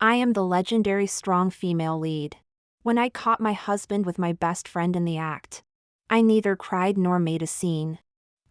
I am the legendary strong female lead. When I caught my husband with my best friend in the act, I neither cried nor made a scene.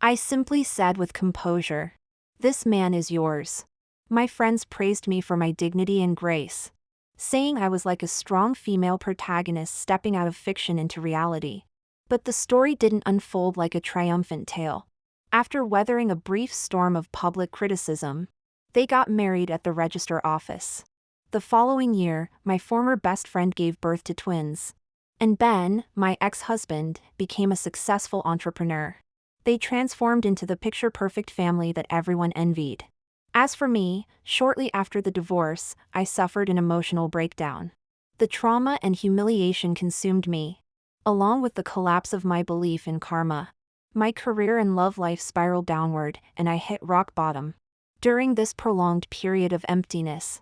I simply said with composure, "This man is yours." My friends praised me for my dignity and grace, saying I was like a strong female protagonist stepping out of fiction into reality. But the story didn't unfold like a triumphant tale. After weathering a brief storm of public criticism, they got married at the register office. The following year, my former best friend gave birth to twins. And Ben, my ex-husband, became a successful entrepreneur. They transformed into the picture-perfect family that everyone envied. As for me, shortly after the divorce, I suffered an emotional breakdown. The trauma and humiliation consumed me, along with the collapse of my belief in karma. My career and love life spiraled downward, and I hit rock bottom. During this prolonged period of emptiness,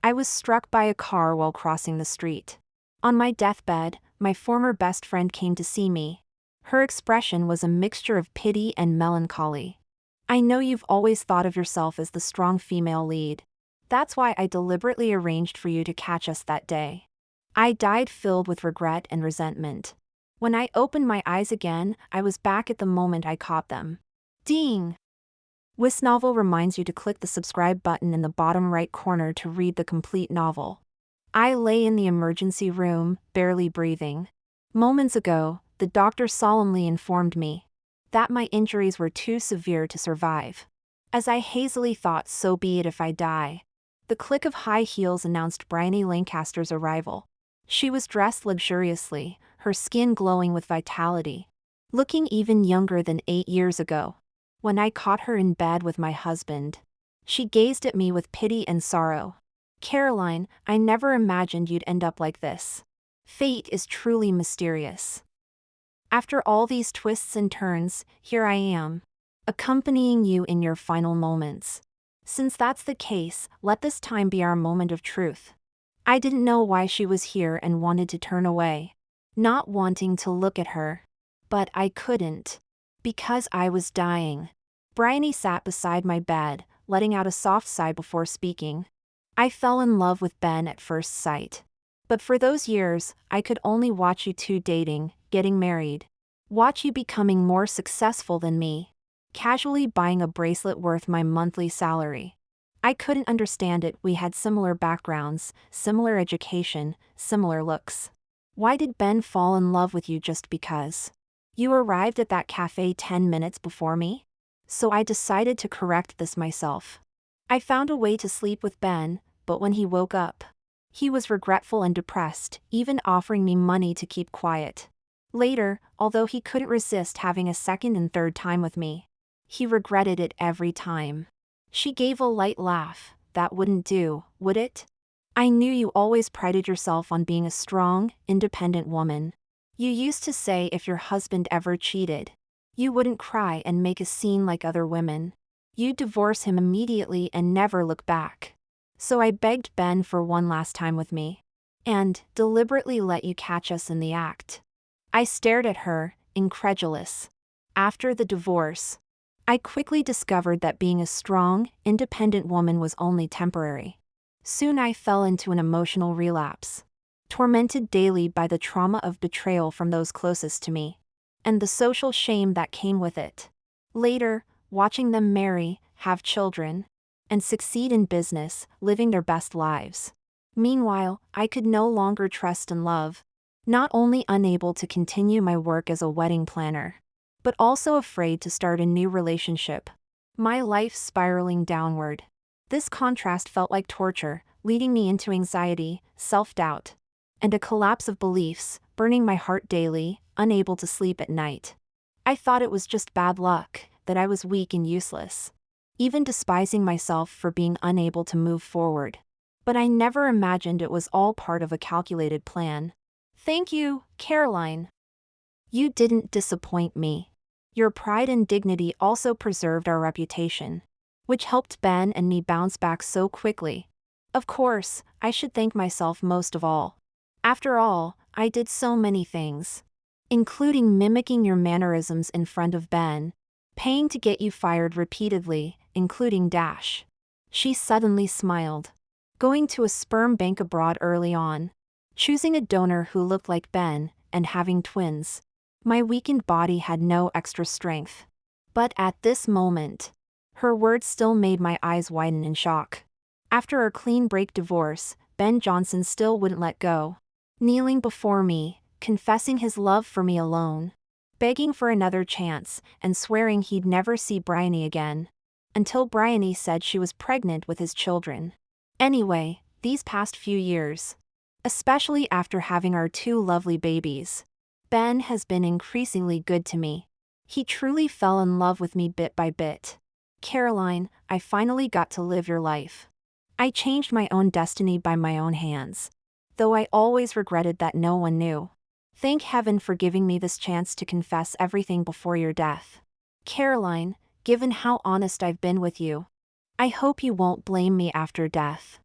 I was struck by a car while crossing the street. On my deathbed, my former best friend came to see me. Her expression was a mixture of pity and melancholy. "I know you've always thought of yourself as the strong female lead. That's why I deliberately arranged for you to catch us that day." I died filled with regret and resentment. When I opened my eyes again, I was back at the moment I caught them. Ding! Wisnovel reminds you to click the subscribe button in the bottom right corner to read the complete novel. I lay in the emergency room, barely breathing. Moments ago, the doctor solemnly informed me that my injuries were too severe to survive. As I hazily thought, so be it if I die, the click of high heels announced Bryony Lancaster's arrival. She was dressed luxuriously, her skin glowing with vitality, looking even younger than 8 years ago. When I caught her in bed with my husband, she gazed at me with pity and sorrow. "Caroline, I never imagined you'd end up like this. Fate is truly mysterious." After all these twists and turns, here I am, accompanying you in your final moments. Since that's the case, let this time be our moment of truth. I didn't know why she was here and wanted to turn away, not wanting to look at her. But I couldn't. Because I was dying. Bryony sat beside my bed, letting out a soft sigh before speaking. "I fell in love with Ben at first sight. But for those years, I could only watch you two dating, getting married. Watch you becoming more successful than me. Casually buying a bracelet worth my monthly salary. I couldn't understand it. We had similar backgrounds, similar education, similar looks. Why did Ben fall in love with you just because you arrived at that cafe 10 minutes before me?" So I decided to correct this myself. I found a way to sleep with Ben, but when he woke up, he was regretful and depressed, even offering me money to keep quiet. Later, although he couldn't resist having a second and third time with me, he regretted it every time. She gave a light laugh. "That wouldn't do, would it? I knew you always prided yourself on being a strong, independent woman. You used to say if your husband ever cheated, you wouldn't cry and make a scene like other women. You'd divorce him immediately and never look back. So I begged Ben for one last time with me, and deliberately let you catch us in the act." I stared at her, incredulous. After the divorce, I quickly discovered that being a strong, independent woman was only temporary. Soon I fell into an emotional relapse, tormented daily by the trauma of betrayal from those closest to me, and the social shame that came with it. Later, watching them marry, have children, and succeed in business, living their best lives. Meanwhile, I could no longer trust and love, not only unable to continue my work as a wedding planner, but also afraid to start a new relationship. My life spiraling downward. This contrast felt like torture, leading me into anxiety, self-doubt, and a collapse of beliefs, burning my heart daily, unable to sleep at night. I thought it was just bad luck, that I was weak and useless, even despising myself for being unable to move forward. But I never imagined it was all part of a calculated plan. Thank you, Caroline. You didn't disappoint me. Your pride and dignity also preserved our reputation, which helped Ben and me bounce back so quickly. Of course, I should thank myself most of all. After all, I did so many things, including mimicking your mannerisms in front of Ben, paying to get you fired repeatedly, including Dash. She suddenly smiled. going to a sperm bank abroad early on, choosing a donor who looked like Ben, and having twins. My weakened body had no extra strength. But at this moment, her words still made my eyes widen in shock. After our clean break divorce, Ben Johnson still wouldn't let go. Kneeling before me, confessing his love for me alone, begging for another chance, and swearing he'd never see Bryony again. Until Bryony said she was pregnant with his children. Anyway, these past few years, especially after having our 2 lovely babies, Ben has been increasingly good to me. He truly fell in love with me bit by bit. Caroline, I finally got to live your life. I changed my own destiny by my own hands, though I always regretted that no one knew. Thank heaven for giving me this chance to confess everything before your death. Caroline, given how honest I've been with you, I hope you won't blame me after death.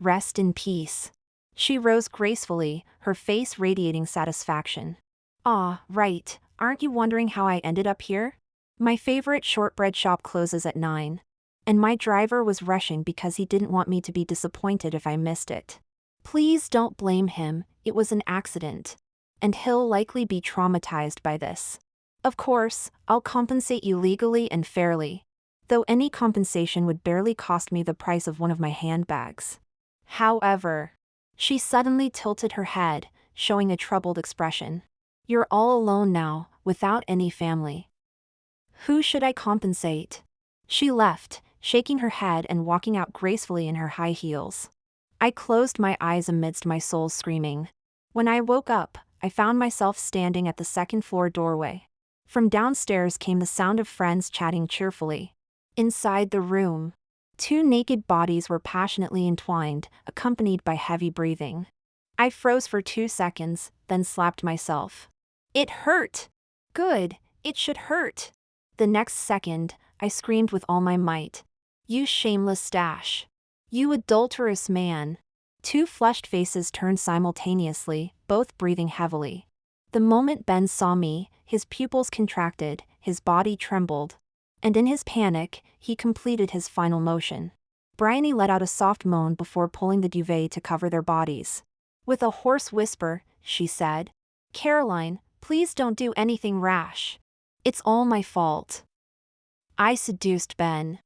Rest in peace. She rose gracefully, her face radiating satisfaction. Ah, right, aren't you wondering how I ended up here? My favorite shortbread shop closes at 9. And my driver was rushing because he didn't want me to be disappointed if I missed it. Please don't blame him, it was an accident. And he'll likely be traumatized by this. Of course, I'll compensate you legally and fairly, though any compensation would barely cost me the price of one of my handbags. However, she suddenly tilted her head, showing a troubled expression. You're all alone now, without any family. Who should I compensate? She left, shaking her head and walking out gracefully in her high heels. I closed my eyes amidst my soul screaming. When I woke up, I found myself standing at the second-floor doorway. From downstairs came the sound of friends chatting cheerfully. Inside the room, 2 naked bodies were passionately entwined, accompanied by heavy breathing. I froze for 2 seconds, then slapped myself. It hurt! Good, it should hurt! The next second, I screamed with all my might. You shameless stash! You adulterous man! 2 flushed faces turned simultaneously, both breathing heavily. The moment Ben saw me, his pupils contracted, his body trembled. And in his panic, he completed his final motion. Bryony let out a soft moan before pulling the duvet to cover their bodies. With a hoarse whisper, she said, Caroline, please don't do anything rash. It's all my fault. I seduced Ben.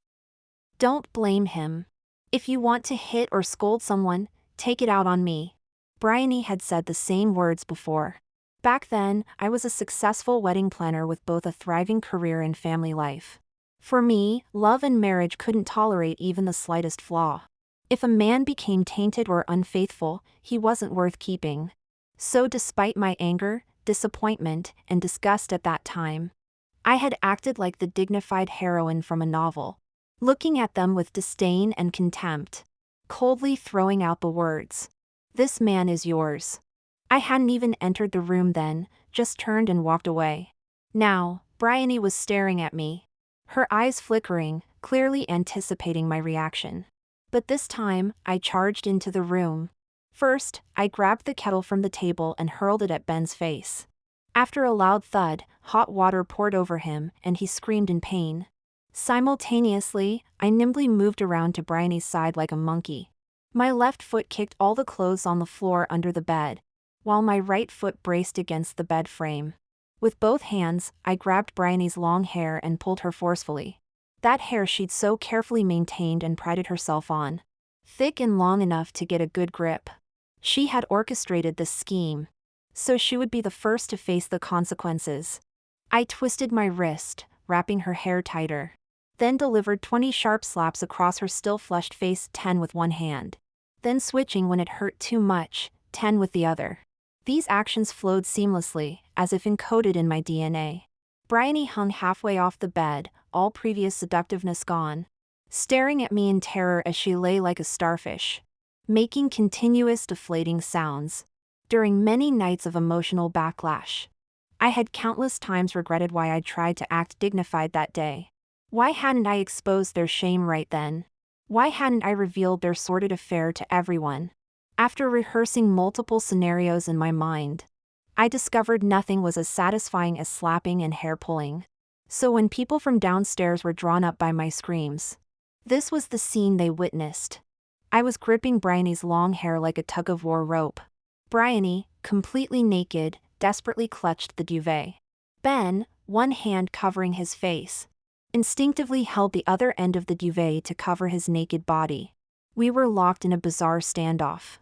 Don't blame him. If you want to hit or scold someone, take it out on me. Bryony had said the same words before. Back then, I was a successful wedding planner with both a thriving career and family life. For me, love and marriage couldn't tolerate even the slightest flaw. If a man became tainted or unfaithful, he wasn't worth keeping. So despite my anger, disappointment, and disgust at that time, I had acted like the dignified heroine from a novel, looking at them with disdain and contempt, coldly throwing out the words, "This man is yours." I hadn't even entered the room then, just turned and walked away. Now, Bryony was staring at me, her eyes flickering, clearly anticipating my reaction. But this time, I charged into the room. First, I grabbed the kettle from the table and hurled it at Ben's face. After a loud thud, hot water poured over him, and he screamed in pain. Simultaneously, I nimbly moved around to Bryony's side like a monkey. My left foot kicked all the clothes on the floor under the bed, while my right foot braced against the bed frame. With both hands, I grabbed Bryony's long hair and pulled her forcefully. That hair she'd so carefully maintained and prided herself on. Thick and long enough to get a good grip. She had orchestrated this scheme, so she would be the first to face the consequences. I twisted my wrist, wrapping her hair tighter, then delivered 20 sharp slaps across her still flushed face, 10 with one hand, then switching when it hurt too much, 10 with the other. These actions flowed seamlessly, as if encoded in my DNA. Bryony hung halfway off the bed, all previous seductiveness gone, staring at me in terror as she lay like a starfish, making continuous deflating sounds. During many nights of emotional backlash, I had countless times regretted why I'd tried to act dignified that day. Why hadn't I exposed their shame right then? Why hadn't I revealed their sordid affair to everyone? After rehearsing multiple scenarios in my mind, I discovered nothing was as satisfying as slapping and hair pulling. So when people from downstairs were drawn up by my screams, this was the scene they witnessed. I was gripping Bryony's long hair like a tug-of-war rope. Bryony, completely naked, desperately clutched the duvet. Ben, one hand covering his face, instinctively held the other end of the duvet to cover his naked body. We were locked in a bizarre standoff.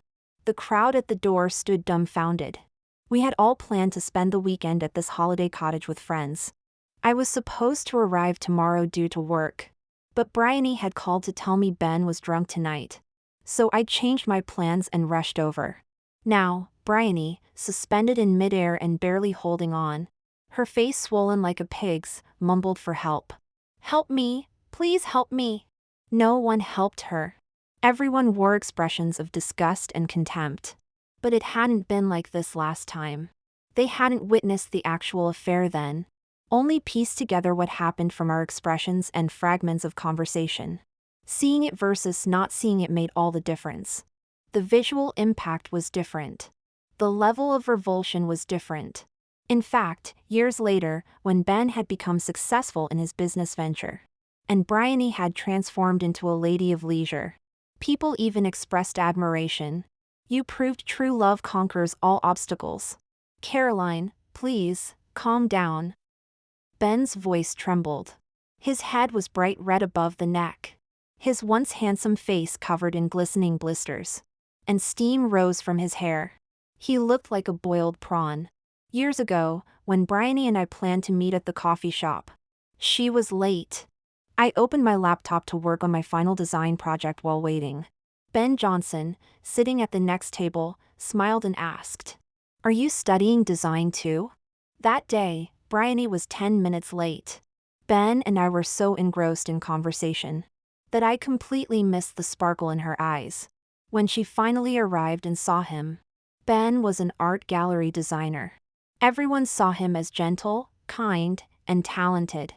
The crowd at the door stood dumbfounded. We had all planned to spend the weekend at this holiday cottage with friends. I was supposed to arrive tomorrow due to work, but Bryony had called to tell me Ben was drunk tonight. So I changed my plans and rushed over. Now, Bryony, suspended in midair and barely holding on, her face swollen like a pig's, mumbled for help. "Help me, please help me." No one helped her. Everyone wore expressions of disgust and contempt. But it hadn't been like this last time. They hadn't witnessed the actual affair then, only pieced together what happened from our expressions and fragments of conversation. Seeing it versus not seeing it made all the difference. The visual impact was different. The level of revulsion was different. In fact, years later, when Ben had become successful in his business venture, and Bryony had transformed into a lady of leisure, people even expressed admiration. "You proved true love conquers all obstacles. Caroline, please, calm down." Ben's voice trembled. His head was bright red above the neck. His once handsome face covered in glistening blisters. And steam rose from his hair. He looked like a boiled prawn. Years ago, when Bryony and I planned to meet at the coffee shop, she was late. I opened my laptop to work on my final design project while waiting. Ben Johnson, sitting at the next table, smiled and asked, "Are you studying design too?" That day, Bryony was 10 minutes late. Ben and I were so engrossed in conversation that I completely missed the sparkle in her eyes. When she finally arrived and saw him, Ben was an art gallery designer. Everyone saw him as gentle, kind, and talented.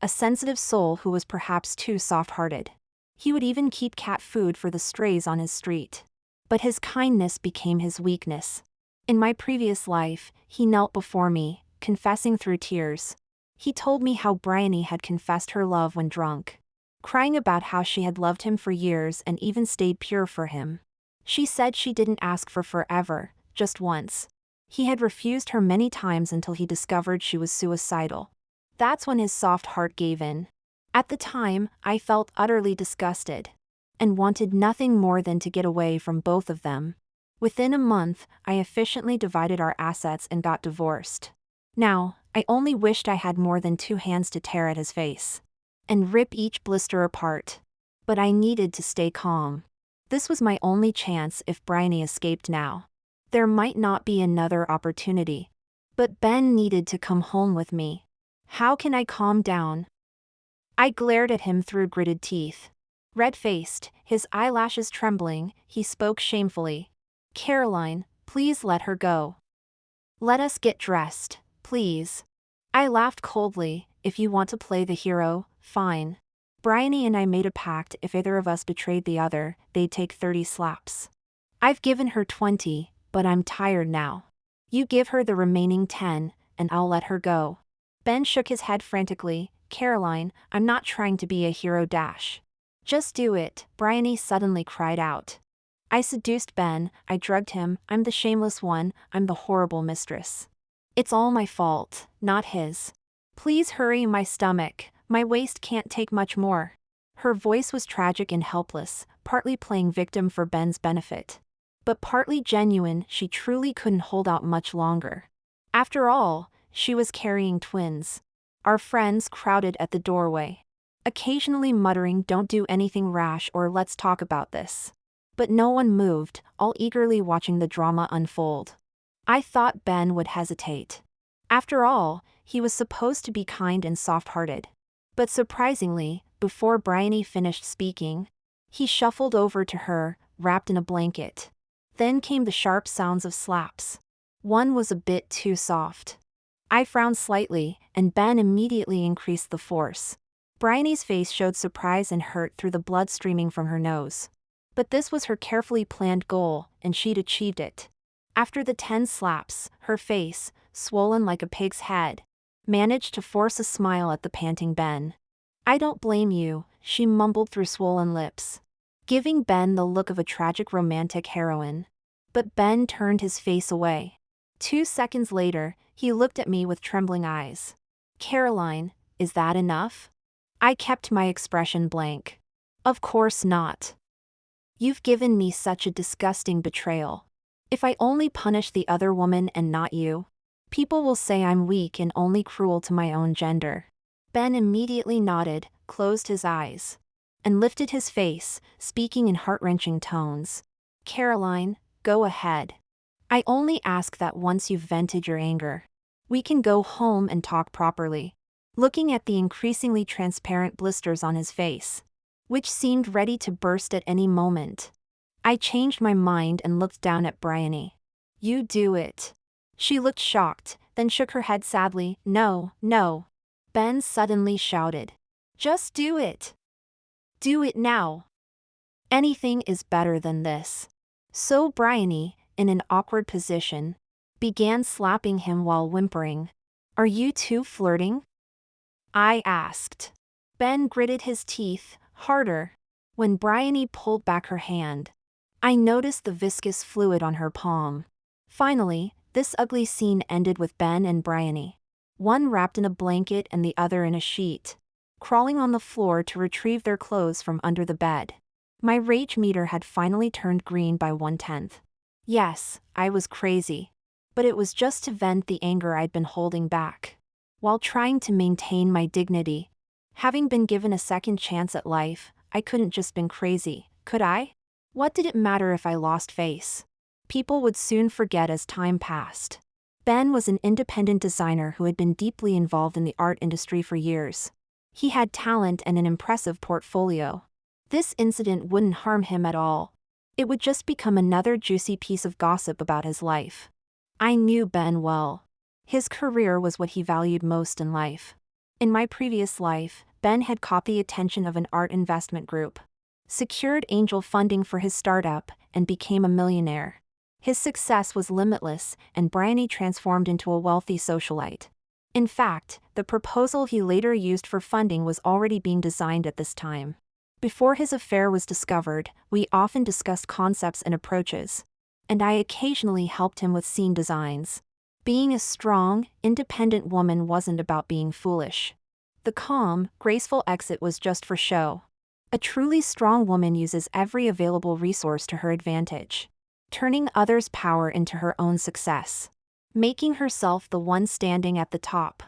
A sensitive soul who was perhaps too soft-hearted. He would even keep cat food for the strays on his street. But his kindness became his weakness. In my previous life, he knelt before me, confessing through tears. He told me how Bryony had confessed her love when drunk, crying about how she had loved him for years and even stayed pure for him. She said she didn't ask for forever, just once. He had refused her many times until he discovered she was suicidal. That's when his soft heart gave in. At the time, I felt utterly disgusted and wanted nothing more than to get away from both of them. Within a month, I efficiently divided our assets and got divorced. Now, I only wished I had more than 2 hands to tear at his face and rip each blister apart. But I needed to stay calm. This was my only chance if Bryony escaped now. There might not be another opportunity. But Ben needed to come home with me. How can I calm down? I glared at him through gritted teeth. Red-faced, his eyelashes trembling, he spoke shamefully. "Caroline, please let her go. Let us get dressed, please." I laughed coldly. "If you want to play the hero, fine. Bryony and I made a pact: if either of us betrayed the other, they'd take 30 slaps. I've given her 20, but I'm tired now. You give her the remaining 10, and I'll let her go." Ben shook his head frantically. "Caroline, I'm not trying to be a hero dash. Just do it," Bryony suddenly cried out. "I seduced Ben, I drugged him, I'm the shameless one, I'm the horrible mistress. It's all my fault, not his. Please hurry, my stomach, my waist can't take much more." Her voice was tragic and helpless, partly playing victim for Ben's benefit, but partly genuine. She truly couldn't hold out much longer. After all, she was carrying twins. Our friends crowded at the doorway, occasionally muttering, "Don't do anything rash," or "Let's talk about this." But no one moved, all eagerly watching the drama unfold. I thought Ben would hesitate. After all, he was supposed to be kind and soft-hearted. But surprisingly, before Bryony finished speaking, he shuffled over to her, wrapped in a blanket. Then came the sharp sounds of slaps. One was a bit too soft. I frowned slightly, and Ben immediately increased the force. Bryony's face showed surprise and hurt through the blood streaming from her nose. But this was her carefully planned goal, and she'd achieved it. After the 10 slaps, her face, swollen like a pig's head, managed to force a smile at the panting Ben. "I don't blame you," she mumbled through swollen lips. giving Ben the look of a tragic romantic heroine. But Ben turned his face away. 2 seconds later, he looked at me with trembling eyes. Caroline, is that enough? I kept my expression blank. Of course not. You've given me such a disgusting betrayal. If I only punish the other woman and not you, people will say I'm weak and only cruel to my own gender. Ben immediately nodded, closed his eyes, and lifted his face, speaking in heart-wrenching tones. Caroline, go ahead. I only ask that once you've vented your anger, we can go home and talk properly. Looking at the increasingly transparent blisters on his face, which seemed ready to burst at any moment, I changed my mind and looked down at Bryony. You do it. She looked shocked, then shook her head sadly. No, no. Ben suddenly shouted. Just do it. Do it now. Anything is better than this. So Bryony, in an awkward position, began slapping him while whimpering. Are you two flirting? I asked. Ben gritted his teeth, harder. When Bryony pulled back her hand, I noticed the viscous fluid on her palm. Finally, this ugly scene ended with Ben and Bryony, one wrapped in a blanket and the other in a sheet, crawling on the floor to retrieve their clothes from under the bed. My rage meter had finally turned green by 1/10. Yes, I was crazy. But it was just to vent the anger I'd been holding back, while trying to maintain my dignity. Having been given a second chance at life, I couldn't just been crazy, could I? What did it matter if I lost face? People would soon forget as time passed. Ben was an independent designer who had been deeply involved in the art industry for years. He had talent and an impressive portfolio. This incident wouldn't harm him at all. It would just become another juicy piece of gossip about his life. I knew Ben well. His career was what he valued most in life. In my previous life, Ben had caught the attention of an art investment group, secured angel funding for his startup, and became a millionaire. His success was limitless, and Bryony transformed into a wealthy socialite. In fact, the proposal he later used for funding was already being designed at this time. Before his affair was discovered, we often discussed concepts and approaches, and I occasionally helped him with scene designs. Being a strong, independent woman wasn't about being foolish. The calm, graceful exit was just for show. A truly strong woman uses every available resource to her advantage, turning others' power into her own success, making herself the one standing at the top.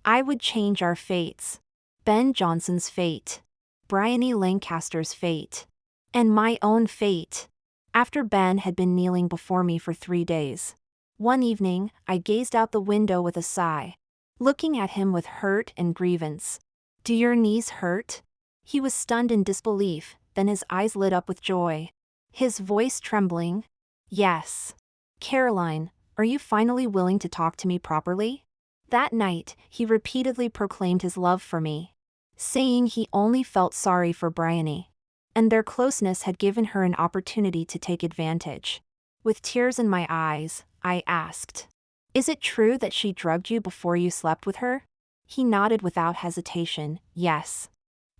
I would change our fates. Ben Johnson's fate, Bryony Lancaster's fate, and my own fate. After Ben had been kneeling before me for 3 days, one evening, I gazed out the window with a sigh, looking at him with hurt and grievance. Do your knees hurt? He was stunned in disbelief, then his eyes lit up with joy, his voice trembling. Yes. Caroline, are you finally willing to talk to me properly? That night, he repeatedly proclaimed his love for me, saying he only felt sorry for Bryony, and their closeness had given her an opportunity to take advantage. With tears in my eyes, I asked, is it true that she drugged you before you slept with her? He nodded without hesitation, yes.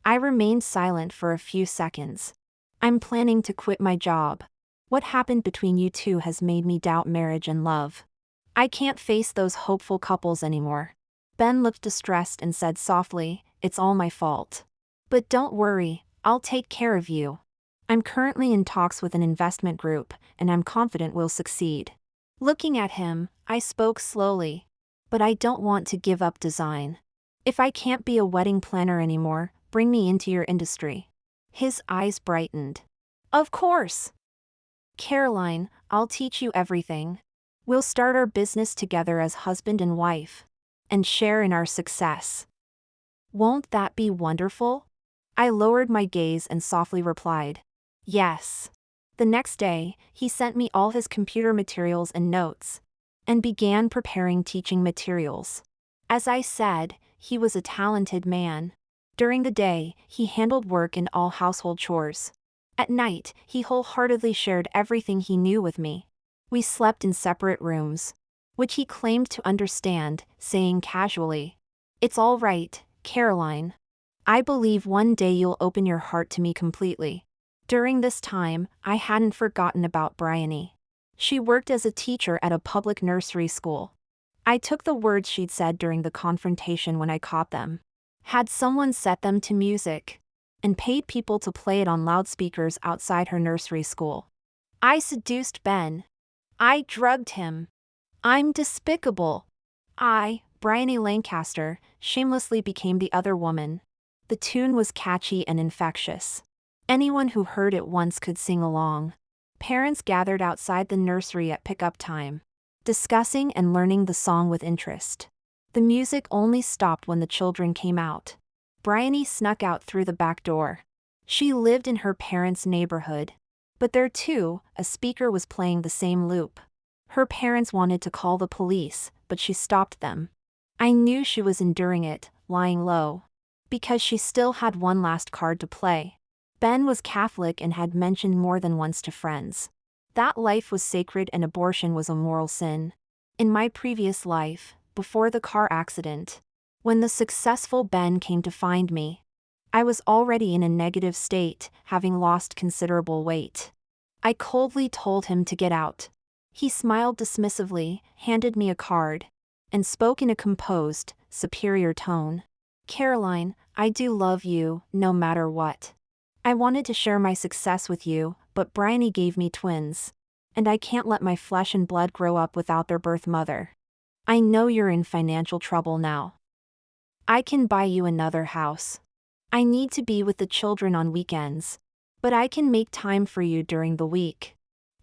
I remained silent for a few seconds. I'm planning to quit my job. What happened between you two has made me doubt marriage and love. I can't face those hopeful couples anymore. Ben looked distressed and said softly, it's all my fault. But don't worry, I'll take care of you. I'm currently in talks with an investment group, and I'm confident we'll succeed. Looking at him, I spoke slowly. But I don't want to give up design. If I can't be a wedding planner anymore, bring me into your industry. His eyes brightened. Of course. Caroline, I'll teach you everything. We'll start our business together as husband and wife, and share in our success. Won't that be wonderful? I lowered my gaze and softly replied, yes. The next day, he sent me all his computer materials and notes, and began preparing teaching materials. As I said, he was a talented man. During the day, he handled work and all household chores. At night, he wholeheartedly shared everything he knew with me. We slept in separate rooms, which he claimed to understand, saying casually, it's all right, Caroline. I believe one day you'll open your heart to me completely. During this time, I hadn't forgotten about Bryony. She worked as a teacher at a public nursery school. I took the words she'd said during the confrontation when I caught them. Had someone set them to music and paid people to play it on loudspeakers outside her nursery school. I seduced Ben. I drugged him. I'm despicable. I, Bryony Lancaster, shamelessly became the other woman. The tune was catchy and infectious. Anyone who heard it once could sing along. Parents gathered outside the nursery at pickup time, discussing and learning the song with interest. The music only stopped when the children came out. Bryony snuck out through the back door. She lived in her parents' neighborhood. But there too, a speaker was playing the same loop. Her parents wanted to call the police, but she stopped them. I knew she was enduring it, lying low, because she still had one last card to play. Ben was Catholic and had mentioned more than once to friends that life was sacred and abortion was a moral sin. In my previous life, before the car accident, when the successful Ben came to find me, I was already in a negative state, having lost considerable weight. I coldly told him to get out. He smiled dismissively, handed me a card, and spoke in a composed, superior tone. Caroline, I do love you, no matter what. I wanted to share my success with you, but Bryony gave me twins. And I can't let my flesh and blood grow up without their birth mother. I know you're in financial trouble now. I can buy you another house. I need to be with the children on weekends, but I can make time for you during the week.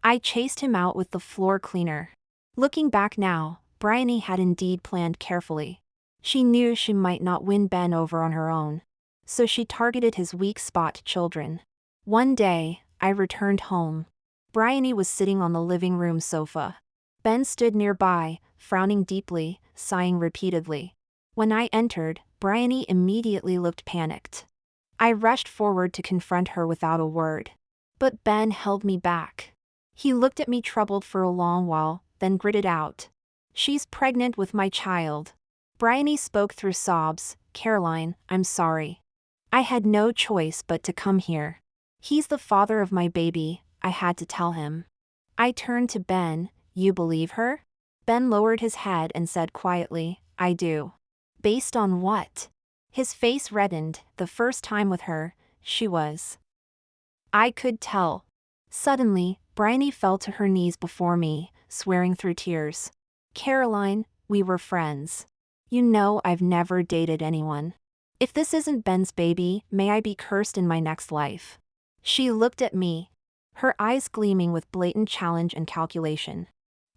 I chased him out with the floor cleaner. Looking back now, Bryony had indeed planned carefully. She knew she might not win Ben over on her own, so she targeted his weak spot children. One day, I returned home. Bryony was sitting on the living room sofa. Ben stood nearby, frowning deeply, sighing repeatedly. When I entered, Bryony immediately looked panicked. I rushed forward to confront her without a word. But Ben held me back. He looked at me troubled for a long while, then gritted out, "She's pregnant with my child." Bryony spoke through sobs, "Caroline, I'm sorry. I had no choice but to come here. He's the father of my baby," I had to tell him. I turned to Ben, "You believe her?" Ben lowered his head and said quietly, "I do." Based on what? His face reddened. The first time with her, she was. I could tell. Suddenly, Bryony fell to her knees before me, swearing through tears. "Caroline, we were friends. You know I've never dated anyone. If this isn't Ben's baby, may I be cursed in my next life." She looked at me, her eyes gleaming with blatant challenge and calculation.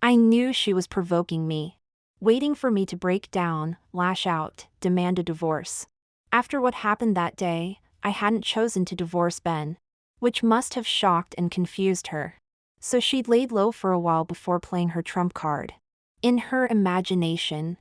I knew she was provoking me, waiting for me to break down, lash out, demand a divorce. After what happened that day, I hadn't chosen to divorce Ben, which must have shocked and confused her. So she'd laid low for a while before playing her trump card. In her imagination,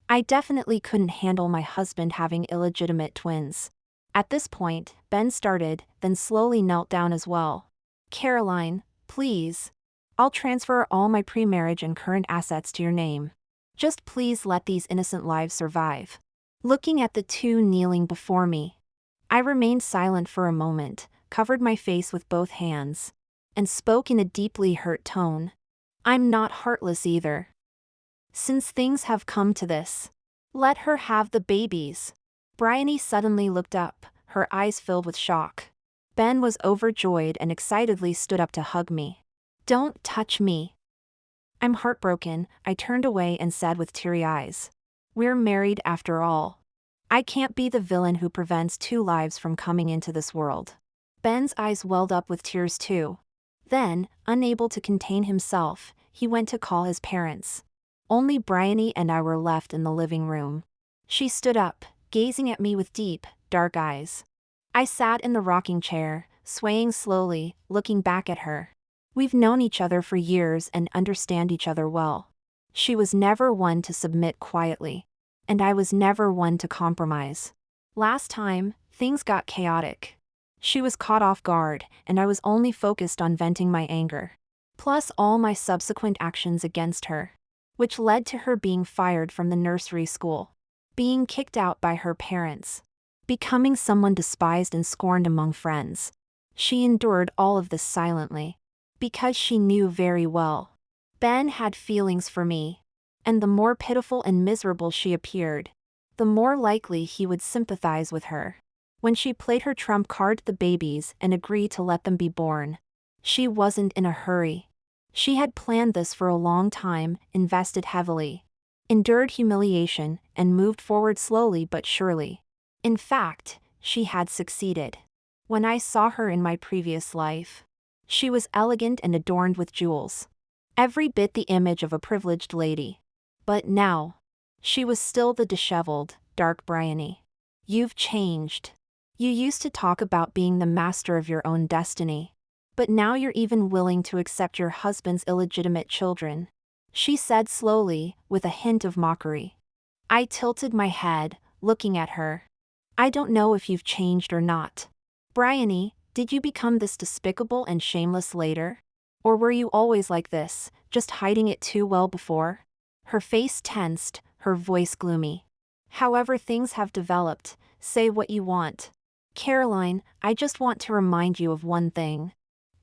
I definitely couldn't handle my husband having illegitimate twins. At this point, Ben started, then slowly knelt down as well. "Caroline, please. I'll transfer all my pre-marriage and current assets to your name. Just please let these innocent lives survive." Looking at the two kneeling before me, I remained silent for a moment, covered my face with both hands, and spoke in a deeply hurt tone. "I'm not heartless either. Since things have come to this, let her have the babies." Bryony suddenly looked up, her eyes filled with shock. Ben was overjoyed and excitedly stood up to hug me. "Don't touch me." I'm heartbroken, I turned away and said with teary eyes. "We're married after all. I can't be the villain who prevents two lives from coming into this world." Ben's eyes welled up with tears too. Then, unable to contain himself, he went to call his parents. Only Bryony and I were left in the living room. She stood up, gazing at me with deep, dark eyes. I sat in the rocking chair, swaying slowly, looking back at her. We've known each other for years and understand each other well. She was never one to submit quietly, and I was never one to compromise. Last time, things got chaotic. She was caught off guard, and I was only focused on venting my anger. Plus all my subsequent actions against her, which led to her being fired from the nursery school, being kicked out by her parents, becoming someone despised and scorned among friends. She endured all of this silently. Because she knew very well. Ben had feelings for me. And the more pitiful and miserable she appeared, the more likely he would sympathize with her. When she played her trump card, the babies, and agreed to let them be born, she wasn't in a hurry. She had planned this for a long time, invested heavily, endured humiliation, and moved forward slowly but surely. In fact, she had succeeded. When I saw her in my previous life, she was elegant and adorned with jewels. Every bit the image of a privileged lady. But now, she was still the disheveled, dark Bryony. You've changed. You used to talk about being the master of your own destiny. But now you're even willing to accept your husband's illegitimate children, she said slowly, with a hint of mockery. I tilted my head, looking at her. I don't know if you've changed or not. Bryony, did you become this despicable and shameless later? Or were you always like this, just hiding it too well before? Her face tensed, her voice gloomy. However things have developed, say what you want. Caroline, I just want to remind you of one thing.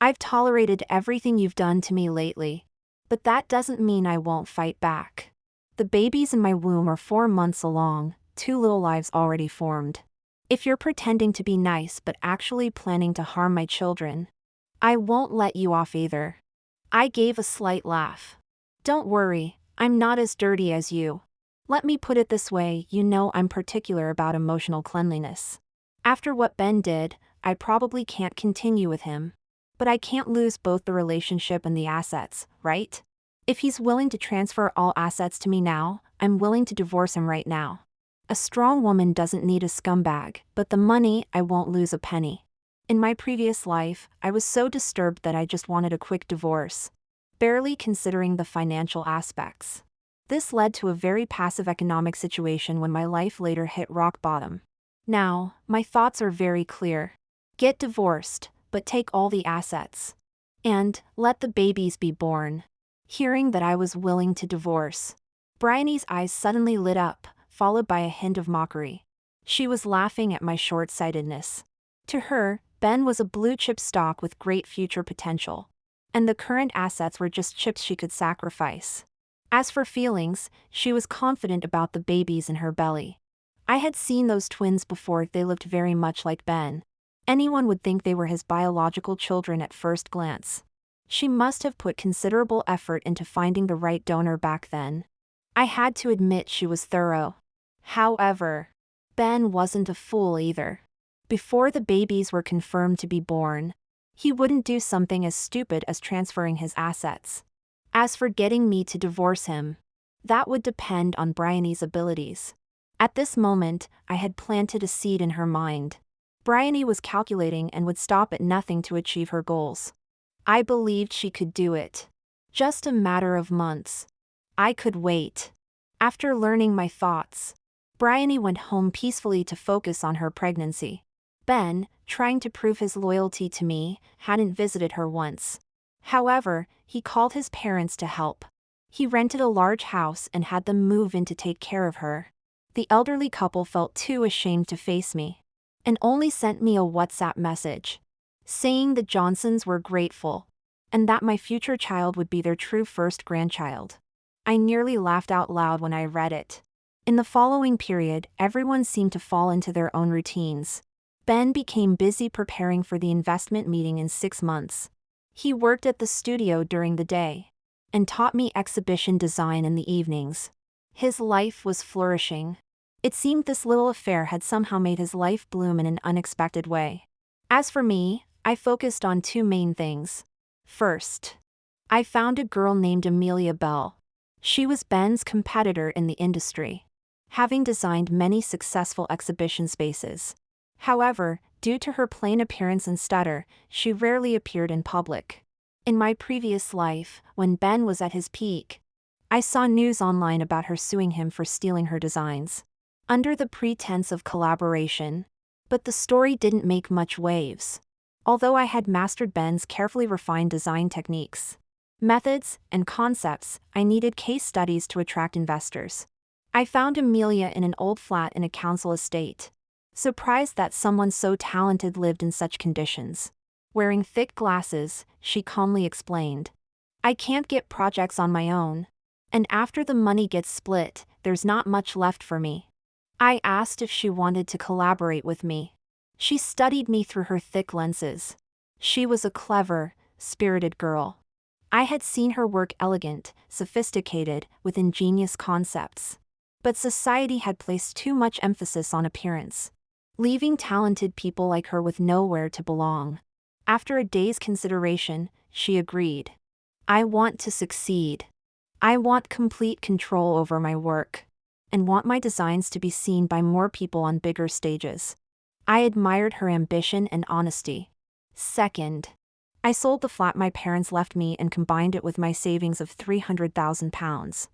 I've tolerated everything you've done to me lately. But that doesn't mean I won't fight back. The babies in my womb are 4 months along, 2 little lives already formed. If you're pretending to be nice but actually planning to harm my children, I won't let you off either. I gave a slight laugh. Don't worry, I'm not as dirty as you. Let me put it this way, you know I'm particular about emotional cleanliness. After what Ben did, I probably can't continue with him. But I can't lose both the relationship and the assets, right? If he's willing to transfer all assets to me now, I'm willing to divorce him right now. A strong woman doesn't need a scumbag, but the money, I won't lose a penny. In my previous life, I was so disturbed that I just wanted a quick divorce, barely considering the financial aspects. This led to a very passive economic situation when my life later hit rock bottom. Now, my thoughts are very clear. Get divorced, but take all the assets. And, let the babies be born. Hearing that I was willing to divorce, Bryony's eyes suddenly lit up, followed by a hint of mockery. She was laughing at my short-sightedness. To her, Ben was a blue-chip stock with great future potential. And the current assets were just chips she could sacrifice. As for feelings, she was confident about the babies in her belly. I had seen those twins before, they looked very much like Ben. Anyone would think they were his biological children at first glance. She must have put considerable effort into finding the right donor back then. I had to admit she was thorough. However, Ben wasn't a fool either. Before the babies were confirmed to be born, he wouldn't do something as stupid as transferring his assets. As for getting me to divorce him, that would depend on Bryony's abilities. At this moment, I had planted a seed in her mind. Bryony was calculating and would stop at nothing to achieve her goals. I believed she could do it. Just a matter of months. I could wait. After learning my thoughts, Bryony went home peacefully to focus on her pregnancy. Ben, trying to prove his loyalty to me, hadn't visited her once. However, he called his parents to help. He rented a large house and had them move in to take care of her. The elderly couple felt too ashamed to face me, and only sent me a WhatsApp message, saying the Johnsons were grateful, and that my future child would be their true first grandchild. I nearly laughed out loud when I read it. In the following period, everyone seemed to fall into their own routines. Ben became busy preparing for the investment meeting in 6 months. He worked at the studio during the day, and taught me exhibition design in the evenings. His life was flourishing. It seemed this little affair had somehow made his life bloom in an unexpected way. As for me, I focused on 2 main things. First, I found a girl named Amelia Bell. She was Ben's competitor in the industry, having designed many successful exhibition spaces. However, due to her plain appearance and stutter, she rarely appeared in public. In my previous life, when Ben was at his peak, I saw news online about her suing him for stealing her designs, under the pretense of collaboration. But the story didn't make much waves. Although I had mastered Ben's carefully refined design techniques, methods, and concepts, I needed case studies to attract investors. I found Amelia in an old flat in a council estate, surprised that someone so talented lived in such conditions. Wearing thick glasses, she calmly explained. I can't get projects on my own. And after the money gets split, there's not much left for me. I asked if she wanted to collaborate with me. She studied me through her thick lenses. She was a clever, spirited girl. I had seen her work elegant, sophisticated, with ingenious concepts. But society had placed too much emphasis on appearance, leaving talented people like her with nowhere to belong. After a day's consideration, she agreed. I want to succeed. I want complete control over my work, and want my designs to be seen by more people on bigger stages. I admired her ambition and honesty. Second, I sold the flat my parents left me and combined it with my savings of £300,000.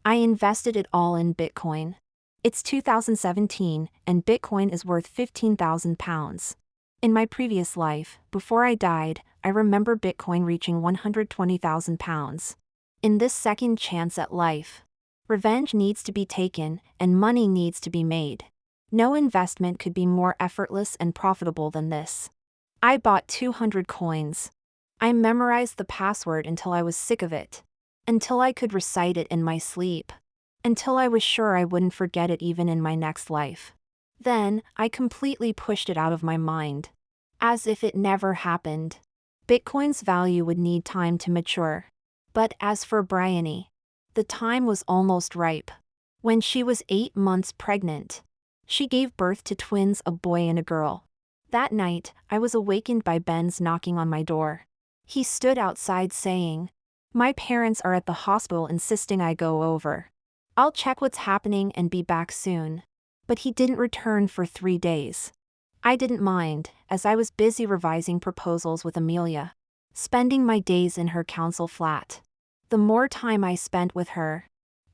I invested it all in Bitcoin. It's 2017, and Bitcoin is worth £15,000. In my previous life, before I died, I remember Bitcoin reaching £120,000. In this second chance at life, revenge needs to be taken, and money needs to be made. No investment could be more effortless and profitable than this. I bought 200 coins. I memorized the password until I was sick of it. Until I could recite it in my sleep. Until I was sure I wouldn't forget it even in my next life. Then, I completely pushed it out of my mind. As if it never happened. Bitcoin's value would need time to mature. But as for Bryony, the time was almost ripe. When she was 8 months pregnant, she gave birth to twins, a boy and a girl. That night, I was awakened by Ben's knocking on my door. He stood outside saying, "My parents are at the hospital insisting I go over. I'll check what's happening and be back soon." But he didn't return for 3 days. I didn't mind, as I was busy revising proposals with Amelia, spending my days in her council flat. The more time I spent with her,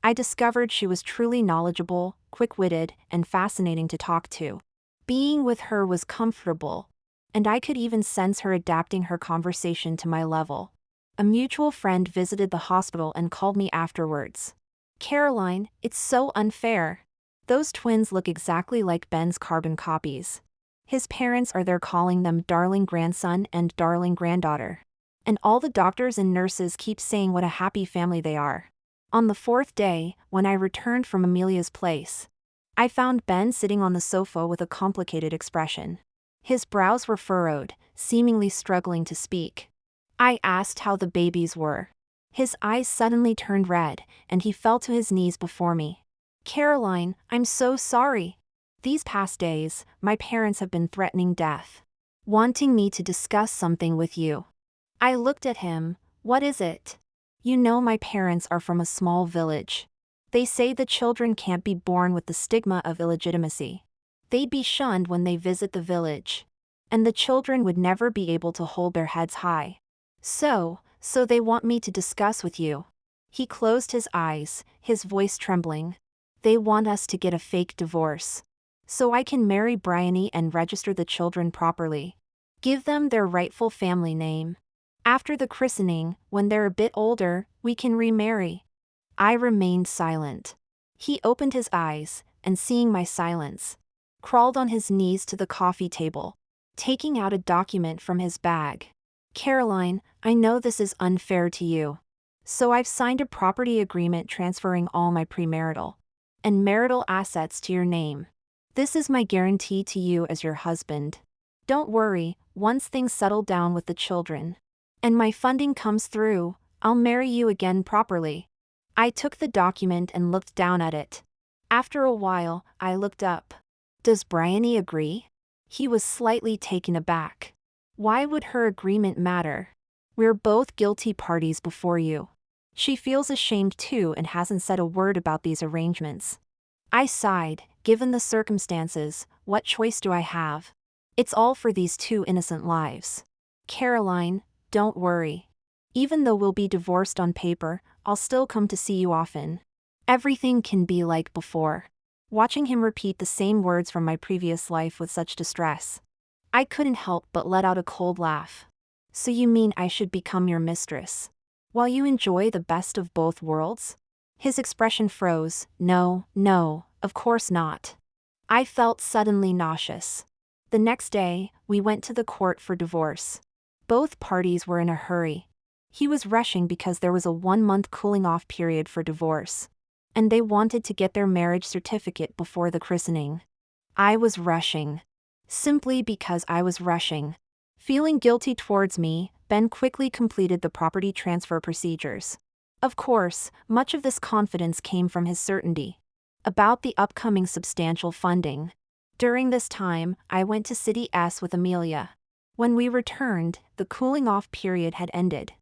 I discovered she was truly knowledgeable, quick-witted, and fascinating to talk to. Being with her was comfortable, and I could even sense her adapting her conversation to my level. A mutual friend visited the hospital and called me afterwards. "Caroline, it's so unfair. Those twins look exactly like Ben's carbon copies. His parents are there calling them darling grandson and darling granddaughter. And all the doctors and nurses keep saying what a happy family they are." On the 4th day, when I returned from Amelia's place, I found Ben sitting on the sofa with a complicated expression. His brows were furrowed, seemingly struggling to speak. I asked how the babies were. His eyes suddenly turned red, and he fell to his knees before me. "Caroline, I'm so sorry. These past days, my parents have been threatening death, wanting me to discuss something with you." I looked at him. "What is it?" "You know my parents are from a small village. They say the children can't be born with the stigma of illegitimacy. They'd be shunned when they visit the village. And the children would never be able to hold their heads high. So they want me to discuss with you." He closed his eyes, his voice trembling. "They want us to get a fake divorce, so I can marry Bryony and register the children properly. Give them their rightful family name. After the christening, when they're a bit older, we can remarry." I remained silent. He opened his eyes, and seeing my silence, crawled on his knees to the coffee table, taking out a document from his bag. "Caroline, I know this is unfair to you. So I've signed a property agreement transferring all my premarital and marital assets to your name. This is my guarantee to you as your husband. Don't worry, once things settle down with the children, and my funding comes through, I'll marry you again properly." I took the document and looked down at it. After a while, I looked up. "Does Bryony agree?" He was slightly taken aback. "Why would her agreement matter? We're both guilty parties before you. She feels ashamed too and hasn't said a word about these arrangements." I sighed. Given the circumstances, what choice do I have? It's all for these 2 innocent lives. "Caroline, don't worry. Even though we'll be divorced on paper, I'll still come to see you often. Everything can be like before." Watching him repeat the same words from my previous life with such distress, I couldn't help but let out a cold laugh. "So you mean I should become your mistress, while you enjoy the best of both worlds?" His expression froze. No, of course not." I felt suddenly nauseous. The next day, we went to the court for divorce. Both parties were in a hurry. He was rushing because there was a 1-month cooling-off period for divorce, and they wanted to get their marriage certificate before the christening. I was rushing. Simply because I was rushing. Feeling guilty towards me, Ben quickly completed the property transfer procedures. Of course, much of this confidence came from his certainty about the upcoming substantial funding. During this time, I went to City S with Amelia. When we returned, the cooling-off period had ended.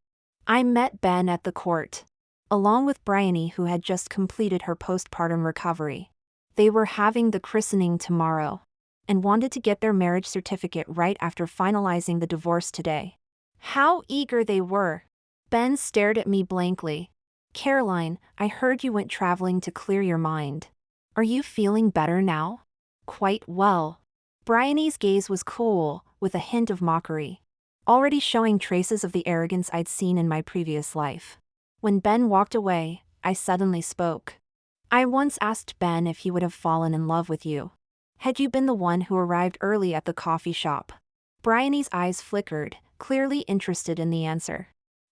I met Ben at the court, along with Bryony, who had just completed her postpartum recovery. They were having the christening tomorrow, and wanted to get their marriage certificate right after finalizing the divorce today. How eager they were! Ben stared at me blankly. Caroline, I heard you went traveling to clear your mind. Are you feeling better now? Quite well. Bryony's gaze was cool, with a hint of mockery, already showing traces of the arrogance I'd seen in my previous life. When Ben walked away, I suddenly spoke. I once asked Ben if he would have fallen in love with you had you been the one who arrived early at the coffee shop. Bryony's eyes flickered, clearly interested in the answer.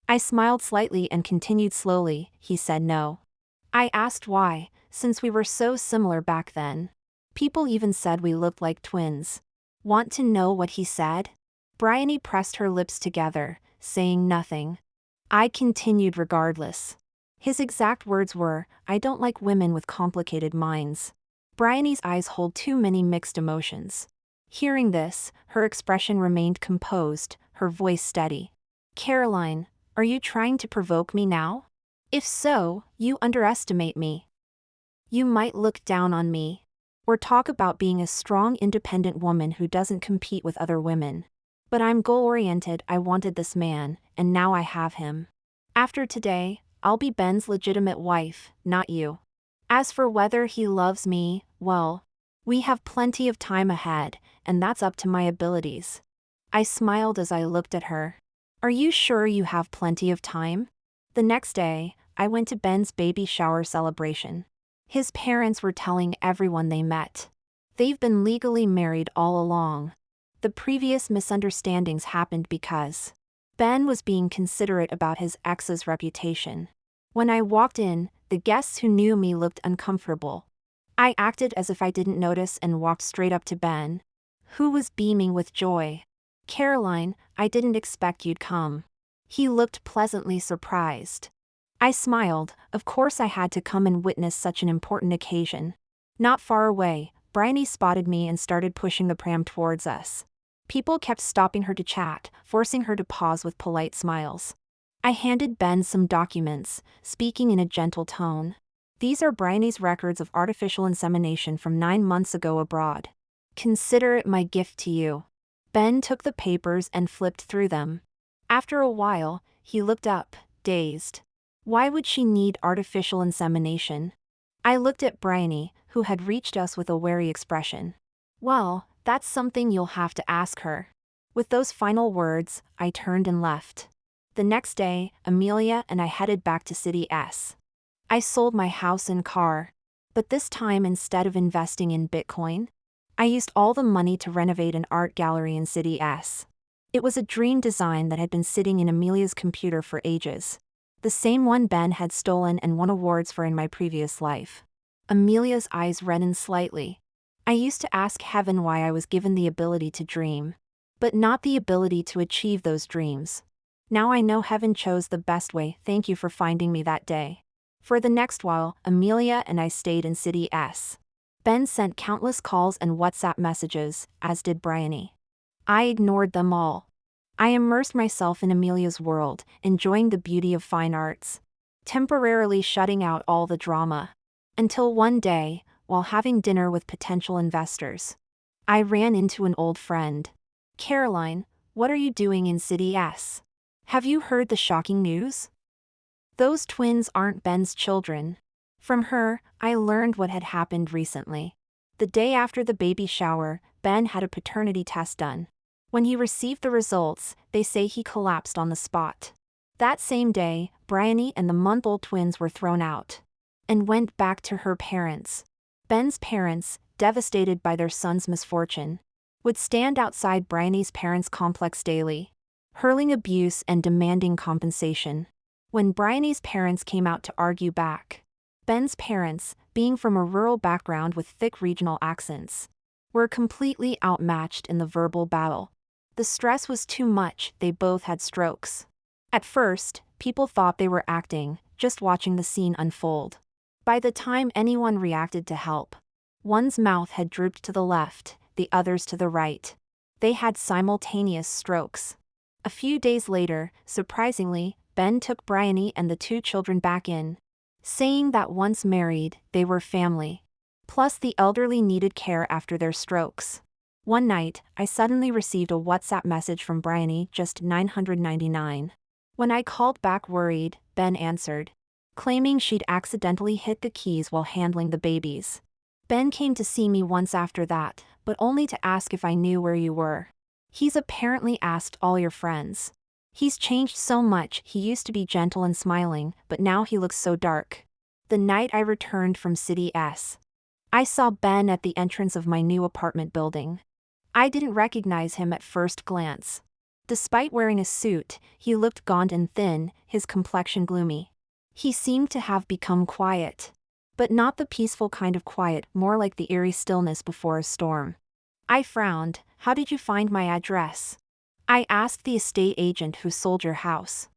I smiled slightly and continued slowly. He said no. I asked why, since we were so similar back then. People even said we looked like twins. Want to know what he said? Bryony pressed her lips together, saying nothing. I continued regardless. His exact words were, I don't like women with complicated minds. Bryony's eyes hold too many mixed emotions. Hearing this, her expression remained composed, her voice steady. Caroline, are you trying to provoke me now? If so, you underestimate me. You might look down on me, or talk about being a strong, independent woman who doesn't compete with other women. But I'm goal-oriented. I wanted this man, and now I have him. After today, I'll be Ben's legitimate wife, not you. As for whether he loves me, well, we have plenty of time ahead, and that's up to my abilities. I smiled as I looked at her. Are you sure you have plenty of time? The next day, I went to Ben's baby shower celebration. His parents were telling everyone they met. They've been legally married all along. The previous misunderstandings happened because Ben was being considerate about his ex's reputation. When I walked in, the guests who knew me looked uncomfortable. I acted as if I didn't notice and walked straight up to Ben, who was beaming with joy. Caroline, I didn't expect you'd come. He looked pleasantly surprised. I smiled. Of course I had to come and witness such an important occasion. Not far away, Bryony spotted me and started pushing the pram towards us. People kept stopping her to chat, forcing her to pause with polite smiles. I handed Ben some documents, speaking in a gentle tone. These are Bryony's records of artificial insemination from 9 months ago abroad. Consider it my gift to you. Ben took the papers and flipped through them. After a while, he looked up, dazed. Why would she need artificial insemination? I looked at Bryony, who had reached us with a wary expression. Well, that's something you'll have to ask her. With those final words, I turned and left. The next day, Amelia and I headed back to City S. I sold my house and car. But this time, instead of investing in Bitcoin, I used all the money to renovate an art gallery in City S. It was a dream design that had been sitting in Amelia's computer for ages. The same one Ben had stolen and won awards for in my previous life. Amelia's eyes reddened slightly. I used to ask heaven why I was given the ability to dream, but not the ability to achieve those dreams. Now I know heaven chose the best way. Thank you for finding me that day. For the next while, Amelia and I stayed in City S. Ben sent countless calls and WhatsApp messages, as did Bryony. I ignored them all. I immersed myself in Amelia's world, enjoying the beauty of fine arts, temporarily shutting out all the drama. Until one day, while having dinner with potential investors, I ran into an old friend. Caroline, what are you doing in City S? Have you heard the shocking news? Those twins aren't Ben's children. From her, I learned what had happened recently. The day after the baby shower, Ben had a paternity test done. When he received the results, they say he collapsed on the spot. That same day, Bryony and the month-old twins were thrown out and went back to her parents. Ben's parents, devastated by their son's misfortune, would stand outside Bryony's parents' complex daily. hurling abuse and demanding compensation. When Bryony's parents came out to argue back, Ben's parents, being from a rural background with thick regional accents, were completely outmatched in the verbal battle. The stress was too much, they both had strokes. At first, people thought they were acting, just watching the scene unfold. By the time anyone reacted to help, one's mouth had drooped to the left, the other's to the right. They had simultaneous strokes. A few days later, surprisingly, Ben took Bryony and the two children back in, saying that once married, they were family. Plus the elderly needed care after their strokes. One night, I suddenly received a WhatsApp message from Bryony, just 999. When I called back worried, Ben answered, claiming she'd accidentally hit the keys while handling the babies. Ben came to see me once after that, but only to ask if I knew where you were. He's apparently asked all your friends. He's changed so much, he used to be gentle and smiling, but now he looks so dark. The night I returned from City S, I saw Ben at the entrance of my new apartment building. I didn't recognize him at first glance. Despite wearing a suit, he looked gaunt and thin, his complexion gloomy. He seemed to have become quiet. But not the peaceful kind of quiet, more like the eerie stillness before a storm. I frowned. How did you find my address? I asked the estate agent who sold your house.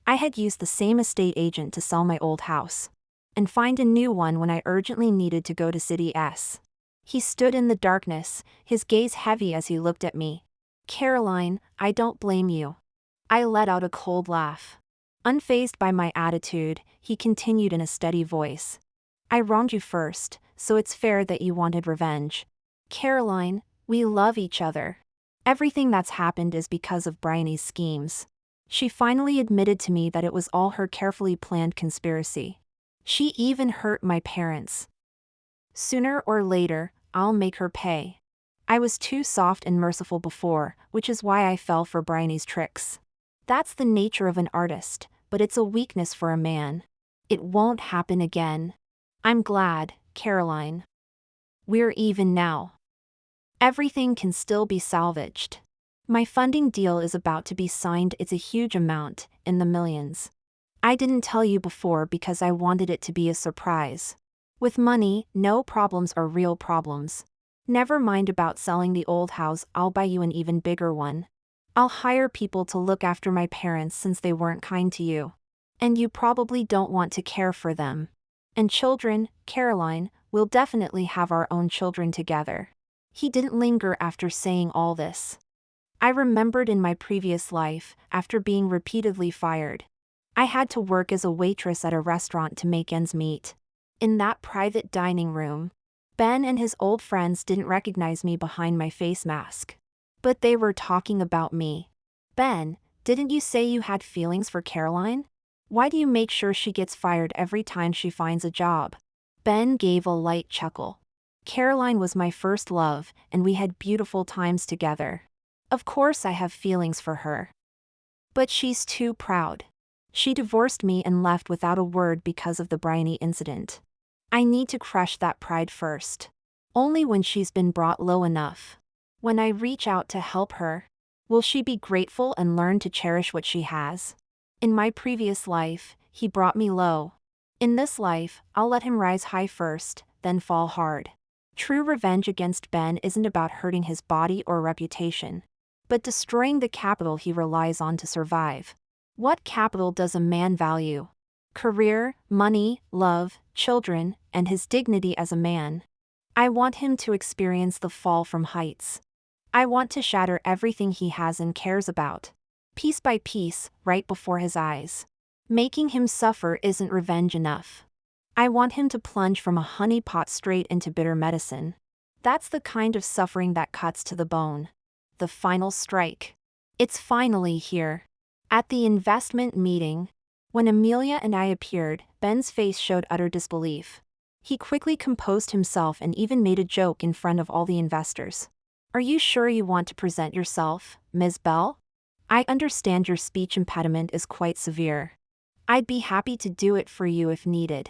I had used the same estate agent to sell my old house and find a new one when I urgently needed to go to City S. He stood in the darkness, his gaze heavy as he looked at me. Caroline, I don't blame you. I let out a cold laugh. Unfazed by my attitude, he continued in a steady voice. I wronged you first, so it's fair that you wanted revenge. Caroline, we love each other. Everything that's happened is because of Bryony's schemes. She finally admitted to me that it was all her carefully planned conspiracy. She even hurt my parents. Sooner or later, I'll make her pay. I was too soft and merciful before, which is why I fell for Bryony's tricks. That's the nature of an artist, but it's a weakness for a man. It won't happen again. I'm glad, Caroline. We're even now. Everything can still be salvaged. My funding deal is about to be signed. It's a huge amount, in the millions. I didn't tell you before because I wanted it to be a surprise. With money, no problems are real problems. Never mind about selling the old house, I'll buy you an even bigger one. I'll hire people to look after my parents since they weren't kind to you. And you probably don't want to care for them. And children, Caroline, we'll definitely have our own children together. He didn't linger after saying all this. I remembered in my previous life, after being repeatedly fired, I had to work as a waitress at a restaurant to make ends meet. In that private dining room, Ben and his old friends didn't recognize me behind my face mask. But they were talking about me. Ben, didn't you say you had feelings for Caroline? Why do you make sure she gets fired every time she finds a job? Ben gave a light chuckle. Caroline was my first love, and we had beautiful times together. Of course I have feelings for her. But she's too proud. She divorced me and left without a word because of the Bryony incident. I need to crush that pride first. Only when she's been brought low enough. When I reach out to help her, will she be grateful and learn to cherish what she has? In my previous life, he brought me low. In this life, I'll let him rise high first, then fall hard. True revenge against Ben isn't about hurting his body or reputation, but destroying the capital he relies on to survive. What capital does a man value? Career, money, love, children, and his dignity as a man. I want him to experience the fall from heights. I want to shatter everything he has and cares about, piece by piece, right before his eyes. Making him suffer isn't revenge enough. I want him to plunge from a honey pot straight into bitter medicine. That's the kind of suffering that cuts to the bone. The final strike. It's finally here. At the investment meeting, when Amelia and I appeared, Ben's face showed utter disbelief. He quickly composed himself and even made a joke in front of all the investors. Are you sure you want to present yourself, Ms. Bell? I understand your speech impediment is quite severe. I'd be happy to do it for you if needed.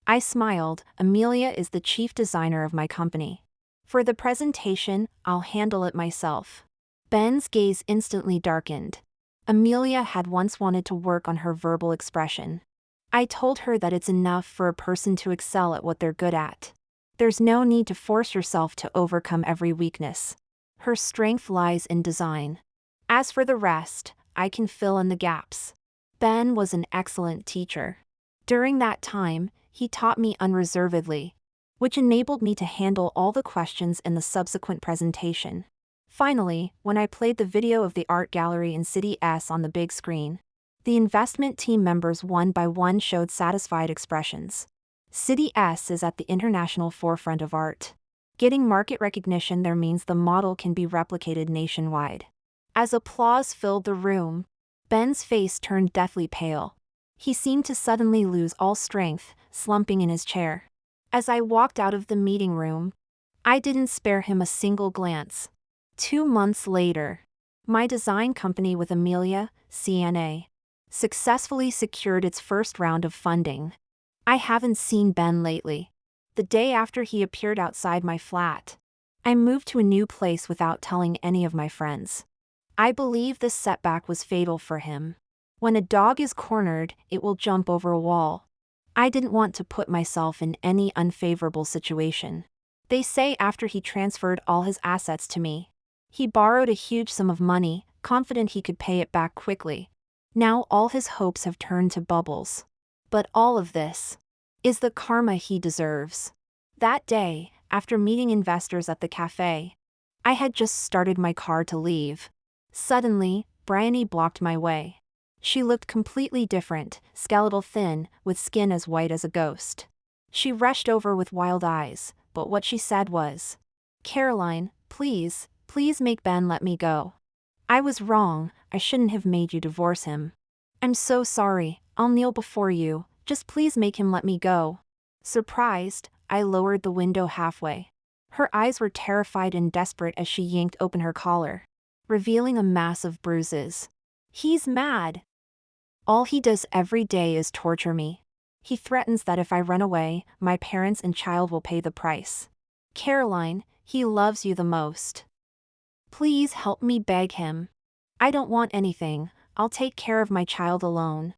I smiled. Amelia is the chief designer of my company. For the presentation, I'll handle it myself. Ben's gaze instantly darkened. Amelia had once wanted to work on her verbal expression. I told her that it's enough for a person to excel at what they're good at. There's no need to force yourself to overcome every weakness. Her strength lies in design. As for the rest, I can fill in the gaps. Ben was an excellent teacher. During that time, he taught me unreservedly, which enabled me to handle all the questions in the subsequent presentation. Finally, when I played the video of the art gallery in City S on the big screen, the investment team members one by one showed satisfied expressions. City S is at the international forefront of art. Getting market recognition there means the model can be replicated nationwide. As applause filled the room, Ben's face turned deathly pale. He seemed to suddenly lose all strength, slumping in his chair. As I walked out of the meeting room, I didn't spare him a single glance. 2 months later, my design company with Amelia, CNA, successfully secured its first round of funding. I haven't seen Ben lately. The day after he appeared outside my flat, I moved to a new place without telling any of my friends. I believe this setback was fatal for him. When a dog is cornered, it will jump over a wall. I didn't want to put myself in any unfavorable situation. They say after he transferred all his assets to me, he borrowed a huge sum of money, confident he could pay it back quickly. Now all his hopes have turned to bubbles. But all of this is the karma he deserves. That day, after meeting investors at the cafe, I had just started my car to leave. Suddenly, Bryony blocked my way. She looked completely different, skeletal thin, with skin as white as a ghost. She rushed over with wild eyes, but what she said was, "Caroline, please make Ben let me go. I was wrong, I shouldn't have made you divorce him. I'm so sorry, I'll kneel before you, just please make him let me go." Surprised, I lowered the window halfway. Her eyes were terrified and desperate as she yanked open her collar, revealing a mass of bruises. "He's mad. All he does every day is torture me. He threatens that if I run away, my parents and child will pay the price. Caroline, he loves you the most. Please help me beg him. I don't want anything, I'll take care of my child alone.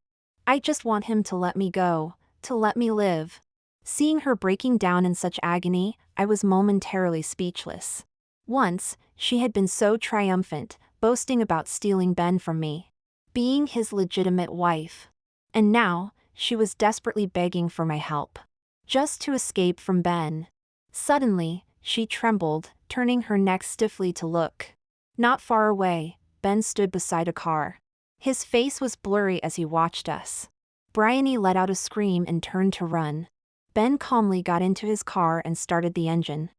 I just want him to let me go, to let me live." Seeing her breaking down in such agony, I was momentarily speechless. Once, she had been so triumphant, boasting about stealing Ben from me, being his legitimate wife. And now, she was desperately begging for my help, just to escape from Ben. Suddenly, she trembled, turning her neck stiffly to look. Not far away, Ben stood beside a car. His face was blurry as he watched us. Bryony let out a scream and turned to run. Ben calmly got into his car and started the engine.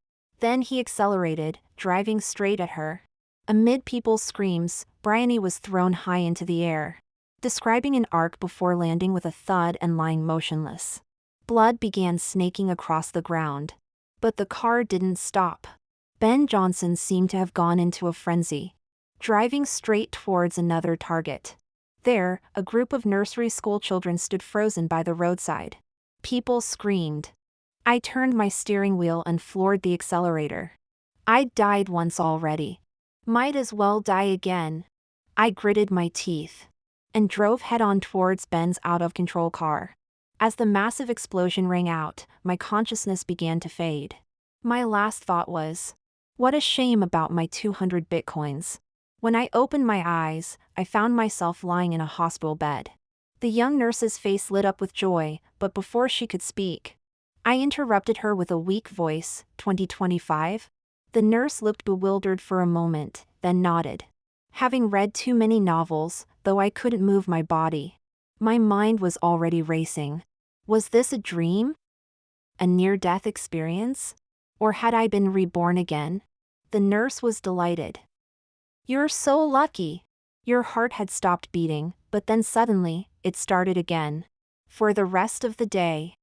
Then he accelerated, driving straight at her. Amid people's screams, Bryony was thrown high into the air, describing an arc before landing with a thud and lying motionless. Blood began snaking across the ground. But the car didn't stop. Ben Johnson seemed to have gone into a frenzy, driving straight towards another target. There, a group of nursery school children stood frozen by the roadside. People screamed. I turned my steering wheel and floored the accelerator. I'd died once already. Might as well die again. I gritted my teeth and drove head-on towards Ben's out-of-control car. As the massive explosion rang out, my consciousness began to fade. My last thought was, what a shame about my 200 bitcoins. When I opened my eyes, I found myself lying in a hospital bed. The young nurse's face lit up with joy, but before she could speak, I interrupted her with a weak voice. 2025? The nurse looked bewildered for a moment, then nodded. Having read too many novels, though I couldn't move my body, my mind was already racing. Was this a dream? A near-death experience? Or had I been reborn again? The nurse was delighted. You're so lucky. Your heart had stopped beating, but then suddenly, it started again. For the rest of the day,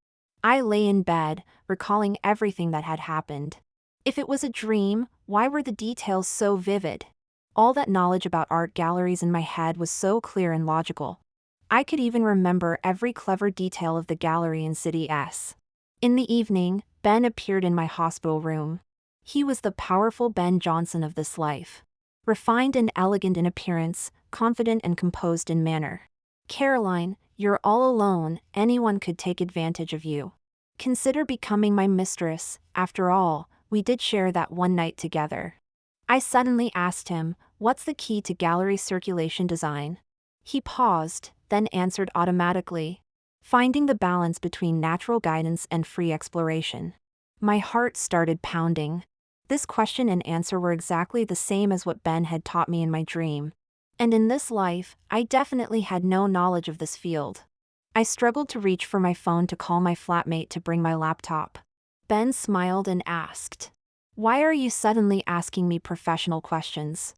I lay in bed, recalling everything that had happened. If it was a dream, why were the details so vivid? All that knowledge about art galleries in my head was so clear and logical. I could even remember every clever detail of the gallery in City S. In the evening, Ben appeared in my hospital room. He was the powerful Ben Johnson of this life. refined and elegant in appearance, confident and composed in manner. Caroline, you're all alone, anyone could take advantage of you. Consider becoming my mistress, after all, we did share that one night together. I suddenly asked him, what's the key to gallery circulation design? He paused, then answered automatically, finding the balance between natural guidance and free exploration. My heart started pounding. This question and answer were exactly the same as what Ben had taught me in my dream. And in this life, I definitely had no knowledge of this field. I struggled to reach for my phone to call my flatmate to bring my laptop. Ben smiled and asked, "Why are you suddenly asking me professional questions?"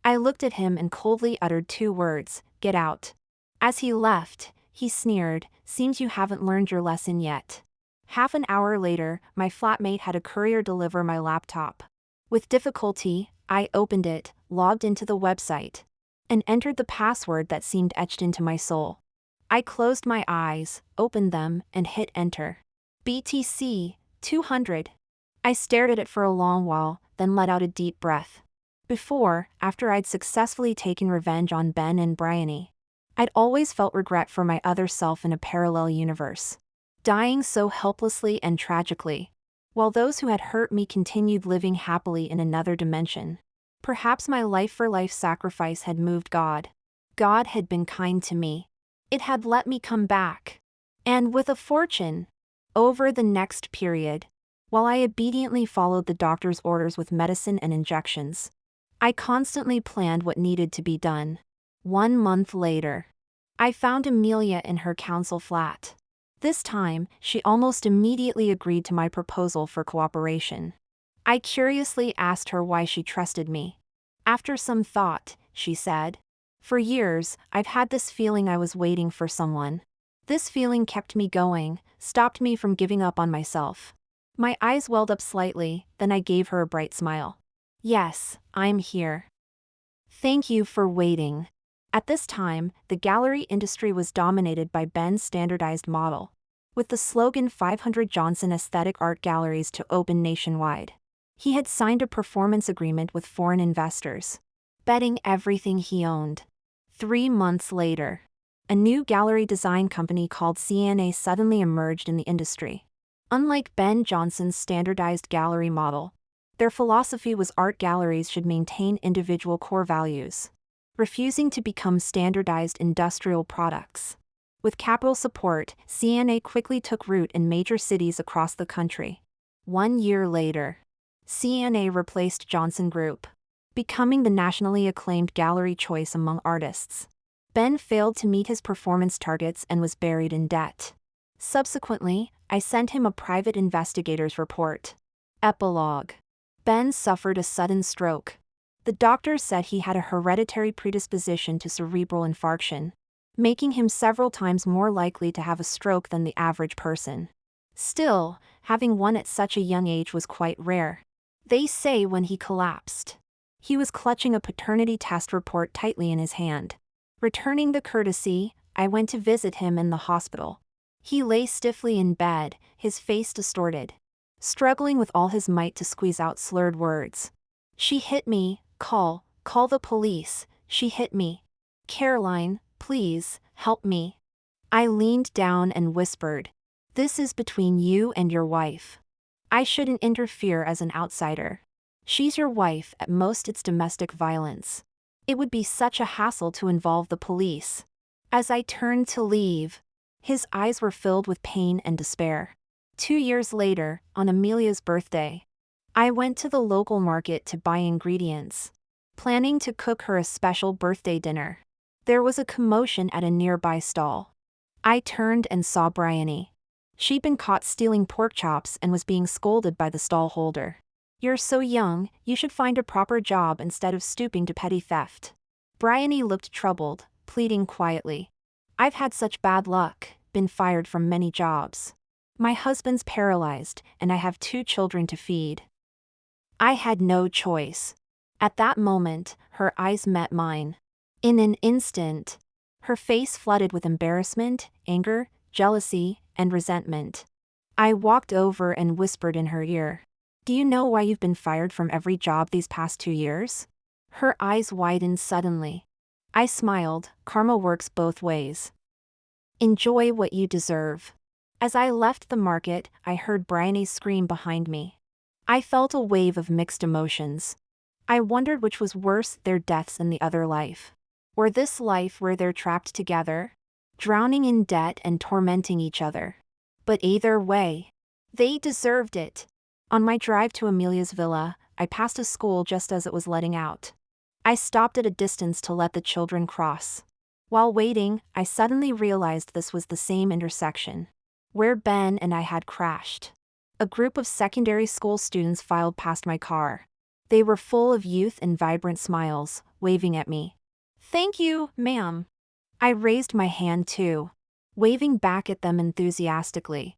I looked at him and coldly uttered 2 words, "Get out." As he left, he sneered, "Seems you haven't learned your lesson yet." Half an hour later, my flatmate had a courier deliver my laptop. With difficulty, I opened it, logged into the website, and entered the password that seemed etched into my soul. I closed my eyes, opened them, and hit enter. BTC 200. I stared at it for a long while, then let out a deep breath. After I'd successfully taken revenge on Ben and Bryony, I'd always felt regret for my other self in a parallel universe, dying so helplessly and tragically, while those who had hurt me continued living happily in another dimension. Perhaps my life-for-life sacrifice had moved God. God had been kind to me. It had let me come back. And with a fortune. Over the next period, while I obediently followed the doctor's orders with medicine and injections, I constantly planned what needed to be done. 1 month later, I found Amelia in her council flat. This time, she almost immediately agreed to my proposal for cooperation. I curiously asked her why she trusted me. After some thought, she said, "For years, I've had this feeling I was waiting for someone. This feeling kept me going, stopped me from giving up on myself." My eyes welled up slightly, then I gave her a bright smile. "Yes, I'm here. Thank you for waiting." At this time, the gallery industry was dominated by Ben's standardized model, with the slogan 500 Johnson Aesthetic Art Galleries to open nationwide. He had signed a performance agreement with foreign investors, betting everything he owned. 3 months later, a new gallery design company called CNA suddenly emerged in the industry. Unlike Ben Johnson's standardized gallery model, their philosophy was art galleries should maintain individual core values, refusing to become standardized industrial products. With capital support, CNA quickly took root in major cities across the country. 1 year later, CNA replaced Johnson Group, becoming the nationally acclaimed gallery choice among artists. Ben failed to meet his performance targets and was buried in debt. Subsequently, I sent him a private investigator's report. Epilogue. Ben suffered a sudden stroke. The doctor said he had a hereditary predisposition to cerebral infarction, making him several times more likely to have a stroke than the average person. Still, having one at such a young age was quite rare. They say when he collapsed, he was clutching a paternity test report tightly in his hand. Returning the courtesy, I went to visit him in the hospital. He lay stiffly in bed, his face distorted, struggling with all his might to squeeze out slurred words. "She hit me, call the police, she hit me. Caroline, please, help me." I leaned down and whispered, "This is between you and your wife. I shouldn't interfere as an outsider. She's your wife, at most it's domestic violence. It would be such a hassle to involve the police." As I turned to leave, his eyes were filled with pain and despair. 2 years later, on Amelia's birthday, I went to the local market to buy ingredients, planning to cook her a special birthday dinner. There was a commotion at a nearby stall. I turned and saw Bryony. She'd been caught stealing pork chops and was being scolded by the stall holder. "You're so young, you should find a proper job instead of stooping to petty theft." Bryony looked troubled, pleading quietly. "I've had such bad luck, been fired from many jobs. My husband's paralyzed, and I have 2 children to feed." I had no choice. At that moment, her eyes met mine. In an instant, her face flooded with embarrassment, anger, jealousy, and resentment. I walked over and whispered in her ear, "Do you know why you've been fired from every job these past 2 years?" Her eyes widened suddenly. I smiled. Karma works both ways. Enjoy what you deserve. As I left the market, I heard Bryony's scream behind me. I felt a wave of mixed emotions. I wondered which was worse, their deaths in the other life, or this life where they're trapped together, drowning in debt and tormenting each other. But either way, they deserved it. On my drive to Amelia's villa, I passed a school just as it was letting out. I stopped at a distance to let the children cross. While waiting, I suddenly realized this was the same intersection where Ben and I had crashed. A group of secondary school students filed past my car. They were full of youth and vibrant smiles, waving at me. "Thank you, ma'am." I raised my hand too, waving back at them enthusiastically.